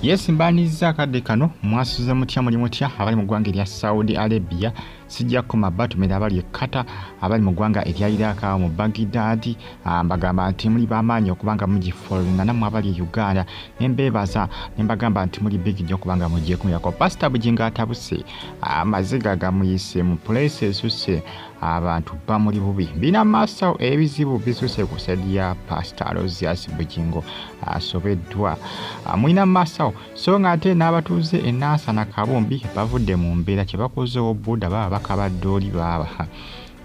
Yes, mbaniza kadde kano mwasuze mutya muli mutya abali mu ggwanga erya Saudi Arabia sijjako mabatumira abali ekkata abali mu ggwanga erya Iraq mu Baghdad mbagamba nti muli bamaanyi okubanga mugifollowinga nammwe abali Uganda nembeebaza nembagamba nti muli big nnyo okubanga mugyekumyako Pastor Bugingo atabuse amaziga gamuyise mu place esuse abantu bamuli bubi bina maaso ebizibu bisuse ku sedi ya Pastor Aloysius Bugingo asobeddwa mwina maaso so ngate n'abatuuze ennaasa na kabumbi bavudde mu mbeera kye bakoze obuda baba bakabadde oli baba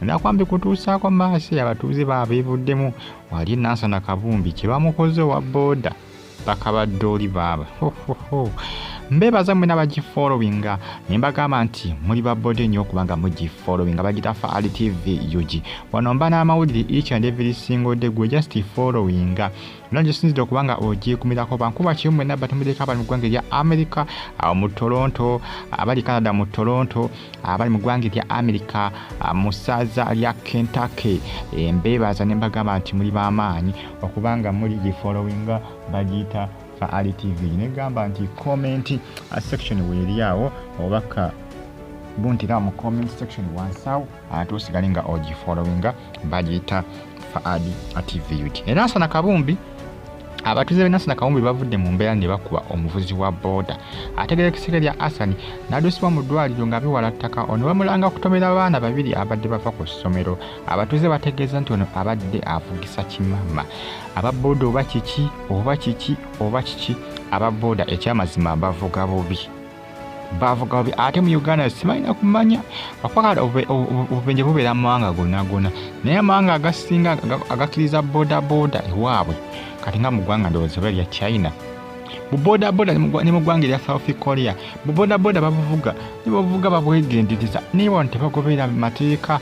nakwambi kutuusaako maaso abatuuze baba beevuddemu wali ennaasa na kabumbi kye bamukoze wa boda bakabadde oli baba mbeebaza mmwe n'abagifollowinga nembagamba nti muli babode nnyo okubanga mugifollowinga bagita Faali TV UG wano mba n'amawulire each and every single day gwe just followinga nonje sinzidde okubanga ogyekumirako bankuba kimmwe nabatumireko abali mu ggwanga erya America mu Toronto abali Canada mu Toronto abali mu ggwanga erya America mu ssaza lya Kentucky mbeebaza nembagamba nti muli b'amaanyi okubanga muli gifollowinga bagiyita Faali TV negamba nti comment section weeriawo obaka buntira mu comment section wansawo atusigalinga ogifollowinga bagiyita Faali TV UG ennaasa na kabumbi abatuuze b'ennaasa na kabumbi bavudde mu mbeera ne bakuba omuvuzi wa boda ategera ekisenge lya Asani n'addusibwa mu ddwaliro nga biwala ttaka ono bamulanga kutomera abaana babiri abadde bava ku ssomero abatuuze bategeeza nti ono abadde avugisa kimama ababoda oba kiki ababoda ekyamazima bavuga bubi ate mu Uganda simalina kumanya bakwagala obubenje bubeera mu mawanga gonna naye amawanga agasinga agakkiriza boda ewaabwe kati nga mu ggwanga ndowooza oba lya China buboda ne mu ggwanga erya South Korea buboda babuvuga ne babuvuga babwegendereza naye wano tebagoberera mateeka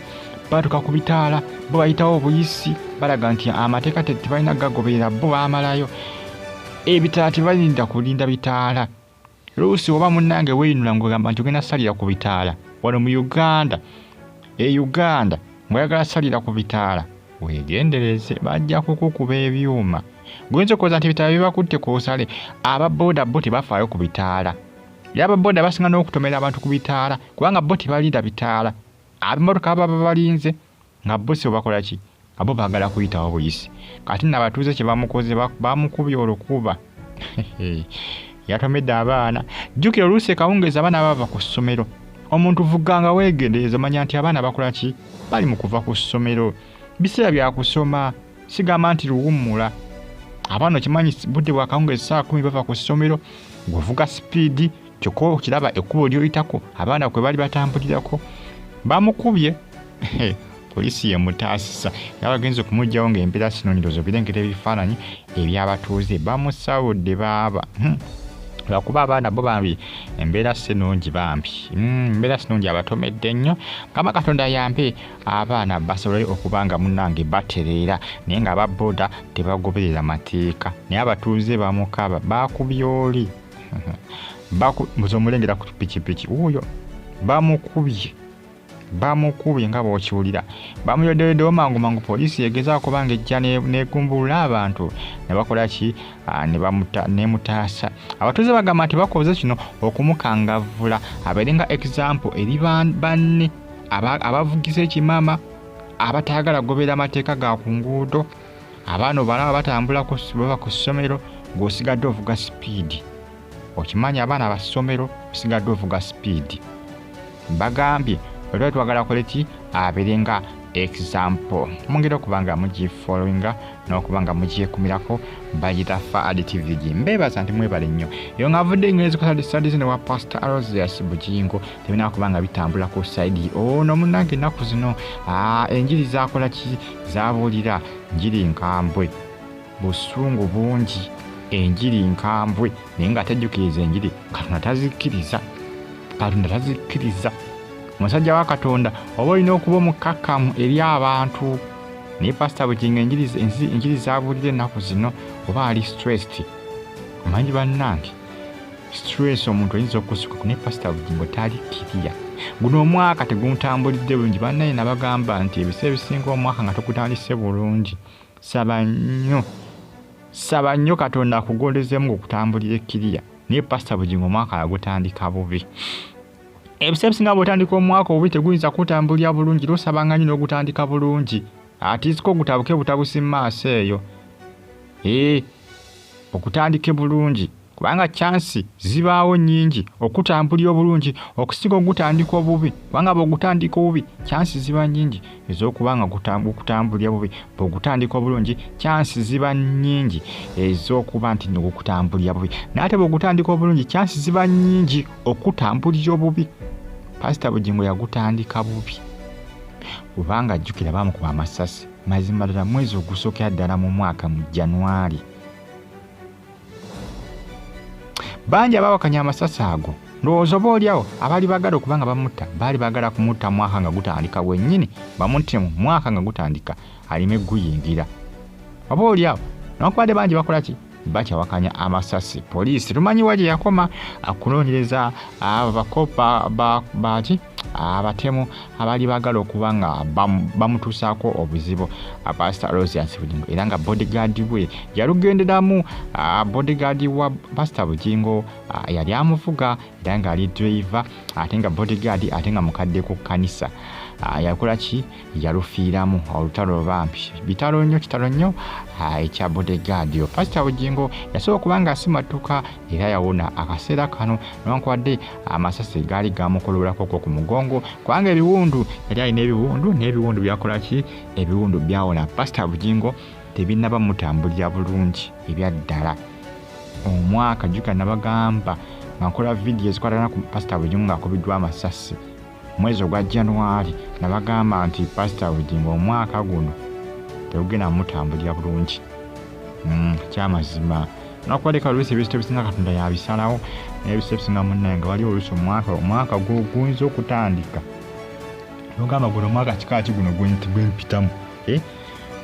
batuka ku bitaala bo bayitawo obuyisi balaga nti amateeka tebalina gagoberera bo baamalayo ebitaala tebalinda kulinda bitaala luusi oba munnange weeyinula ng'ogamba nti ogenda salira ku bitaala wano mu Uganda ng'oyagala salira ku bitaala weegendereze bajja kukukuba ebyuma gwenza okwoza nti bitaala bibakutte ku nsale ababoda bo tebafaayo ku bitaala era ababoda basinga n'okutomera abantu ku bitaala kubanga bo tebalinda bitaala ab'emmotoka baba balinze nga bo si bakola ki abo baagala kuyitawo buyisi kati n'abatuuze kye bamukoze bamukubye olukuba yatomedde abaana jjukira oluusi kawungeezi abaana bava ku ssomero omuntu vuganga weegendereza manya nti abaana bakola ki bali mu kuva ku ssomero biseera bya kusoma sigamba nti luwummula abaana okimanyi budde bwa kawungeezi saa 10 bava ku ssomero ng'ovuga sipiidi kyokka okiraba ekkubo ly'oyitako abaana kwe bali batambulirako bamukubye poliisi yemutaasisa yabagenze okumuggyawo ng'embeera sinonyirozo birengera ebifaananyi ebyabatuuze bamusawudde baaba lwakuba abaana bo bambi embeera sinungi bambi embeera sinungi abatomedde nnyo kama Katonda yampe abaana basobole okubanga munnange batereera naye nga ababoda tebagoberera mateeka naye abatuuze bamukaba bakubye oli muzomulengera ku pikipiki wuuyo bamukubye nga bw'okiwulira bamuyoddereddewo mangu poliisi yegezaako banga ejja negumbulula abantu ne bakola ki nemutaasa abatuuze bagamba nti bakoze kino okumukangavvula abeerenga example eri banne abavugisa ekimama abatayagala goberera amateeka ga ku nguudo abaana obalaba batambula bava ku ssomero ng'osigadde ovuga sipiidi okimanyi abaana ba ssomero osigadde ovuga sipiidi bagambye olwo twagala koleki abeerenga example mungera okubanga mugifollowinga n'okubanga mugyekumirako bagita Faali TV mbeebaza nti mwebale nnyo eyo ng'avudde English studies ne wa Pastor Aloysius Bugingo tebina kubanga bitambula ku side ono munnange ennaku zino enjiri zakola ki zabuulira njiri nkambwe busungu bungi enjiri nkambwe naye nga tajjukiriza enjiri Katonda tazikkiriza musajja wa Katonda oba olina okuba omukakkamu eri abantu naye Pastor Bugingo enjiri zabuulira ennaku zino oba ali stressed omanyi bannange stress omuntu oyinza okusuka naye Pastor Bugingo talikkirira guno omwaka tegumutambulidde bulungi bannaye nabagamba nti ebiseera ebisinga omwaka nga togutandise bulungi saba nnyo Katonda akugondezemu okutambulira ekkiriya naye Pastor Bugingo omwaka yagutandika bubi. Ebiseera ebisinga bw'otandika omwaka obubi teguyinza kutambulira bulungi, lw'osabanga nnyo n'ogutandika bulungi. Atiisiko ogutabuke butabusi mu maaso eyo. Okutandike bulungi kubanga chansi zibaawo nnyingi okutambulira obulungi okusinga ogutandika obubi. Kubanga bw'ogutandika obubi chansi ziba nnyingi ez'okubanga okutambulira bubi. Bw'ogutandika obulungi chansi ziba nnyingi ez'okuba nti n'okutambulira bubi. N'ate bw'ogutandika obulungi chansi ziba nnyingi okutambulira obubi. Pastor Bugingo yagutandika bubi. Kubanga ajjukira Bamukubye amasasi mazima ddala mwezi ogusookera ddala mu mwaka mu January. Bangi abawakanya amasasi ago ndowooza oba oliawo abaali baagala okubanga bamutta baali baagala kumutta mwaka nga gutandika wennyini, bamutte mu mwaka nga gutandika alime guyingira. Oba oliawo n'okubadde bangi bakola ki? Bakyawakanya amasasi. Poliisi tumanyiwa gye yakoma akunoonyereza abakopa baki abatemu abaali baagala okuba nga bamutuusaako obuzibu Pastor Bugingo, era nga bodyguard we yalugenderamu. Bodyguard wa Pastor Bugingo yali amuvuga era nga ali driver ate nga bodyguard ate nga mukadde ku kkanisa. Yakola ki? Yalufiiramu olutalo Bambi. Kitalo nnyo ekya bodyguard. Pastor Bugingo yasobola okuba nga asimatuka era yawona akaseera kano newankubadde amasasi gaali gamukololako ku mugongo, kubanga ebiwundu yali alina ebiwundu n'ebiwundu byakola ki? Ebiwundu byawona. Pastor Bugingo tebinnaba mutambulira bulungi ebya ddala. Omwaka jjuka nabagamba nga nkola vidiyo ezikwatana ku Pastor Bugingo ng'akubiddwa amasasi mwezi ogwa January. Nabagamba nti Pastor Bugingo omwaka guno tegugenda mutambulira bulungi. Kyamazima n'okubaleka oluusi ebisito bisinga Katonda yabisalawo n'ebisito ebisinga munnaye nga wali oluusi omwaka guyinza okutandika n'ogamba guno omwaka kika ki guno gwempitamu.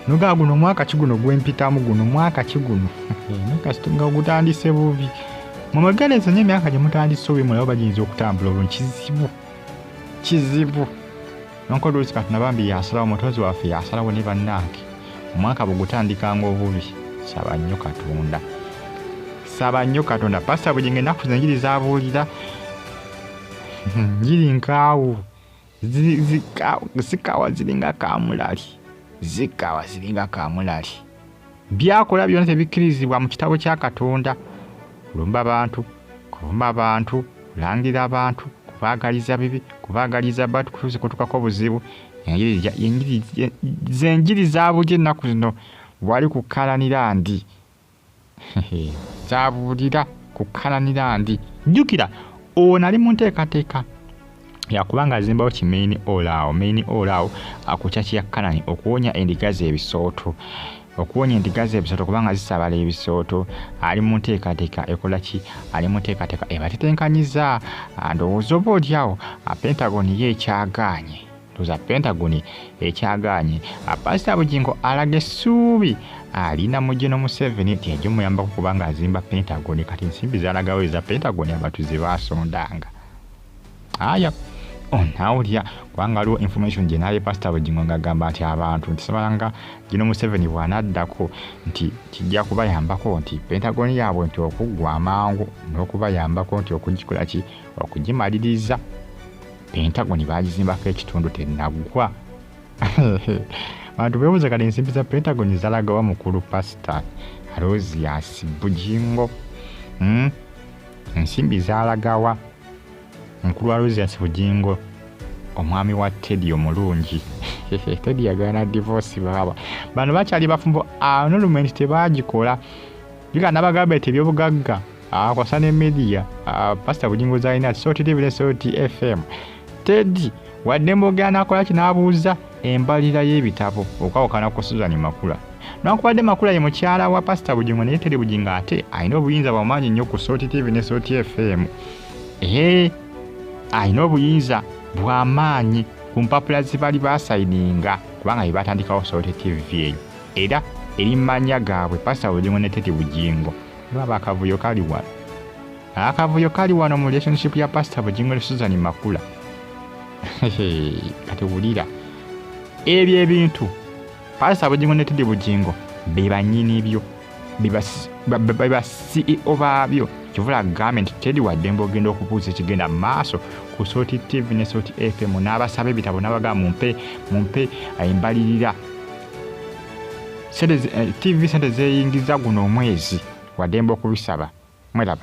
N'ogamba guno omwaka ki guno gwempitamu, guno omwaka ki guno nakasito nga ogutandise bubi. Mumwegendereze nnyo emyaka gye mutandise obubi mulaba bagiyinza okutambula obulungi. Kizibu. N'onkola oluusi Katonda Bambi yasalawo, mutozi waffe yasalawo ne bannange omwaka bw'ogutandikanga obubi. Saba nnyo Katonda. Saba nnyo Katonda. Pastor Bugingo ennaku zino njiri zaabuulira njiri nkaawu zikawa ziringa kamulali. Byakola byonna tebikkirizibwa mu kitabo kya Katonda. Kulumba abantu, kuvuma abantu, kulangira abantu, kubaagaliza bibi, kubaagaliza abantu kutuusa kutukako obuzibu. Enjiri zaabuulira ennaku zino wali ku Canan zaabuulira ku Canan. Jjukira ono ali mu nteekateeka yakubanga azimbawo ki main all awo akukya kya Canan okuwonya endiga ze ebisooto. Kubanga zisabala ebisooto. Ali mu nteekateeka ekola ki? Ali mu nteekateeka ebatetenkanyiza. Ndowooza oba oliawo Pentagon ye ekyagaanye. Pastor Bugingo alaga essuubi alina mujeno Museveni nti ajja muyambako kubanga azimba Pentagon. Kati ensimbi zalagawo eza Pentagon abantu ze baasondanga. Onawulya kubanga waliwo information gye naye Pastor Bugingo ng'agamba nti abantu nti sabalanga gino Museveni bw'anaddako nti kijja kubayambako nti Pentagon yaabwe nti okuggwa amangu n'okubayambako nti okugikola ki? Okugimaliriza. Pentagon baagizimbako ekitundu tennaggwa. Abantu beebuuza kati ensimbi za Pentagon zalagawa mukulu Pastor Bugingo. Ensimbi zalagawa mukulu wa Bugingo, omwami wa Teddy omulungi. Teddy yagana divorce baba. Bano bakyali bafumbo annulment tebaagikola. Biga nabagamba eti ebyobugagga kwasa ne media Pastor Bugingo zalina Soti TV ne Soti FM. Teddy wadde mbogana akola kinaabuuza embalira y'ebitabo okwawukana ku Susan Makula. N'okubadde Makula ye mukyala wa Pastor Bugingo naye Teddy Bugingo ate alina obuyinza bw'amaanyi nnyo ku Soti TV ne Soti FM. Alina obuyinza bw'amaanyi ku mpapula ze bali baasayininga kubanga bye batandikawo Soti TV eyo. Era erimanya gaabwe Pastor Bugingo ne Teddy Bugingo. Baba akavuyo kali wano mu relationship ya Pastor Bugingo ne Susan Makula. Kati wulira ebyo ebintu Pastor Bugingo ne Teddy Bugingo be bannyini byo be ba CEO baabyo kivula gavumenti teri wadde mbogenda okubuuza ekigenda mu maaso ku Sooti TV ne Sooti FM n'abasaba ebitabo n'abagamba mumpe embalirira TV sente zeeyingiza guno omwezi wadde mbokubisaba mweraba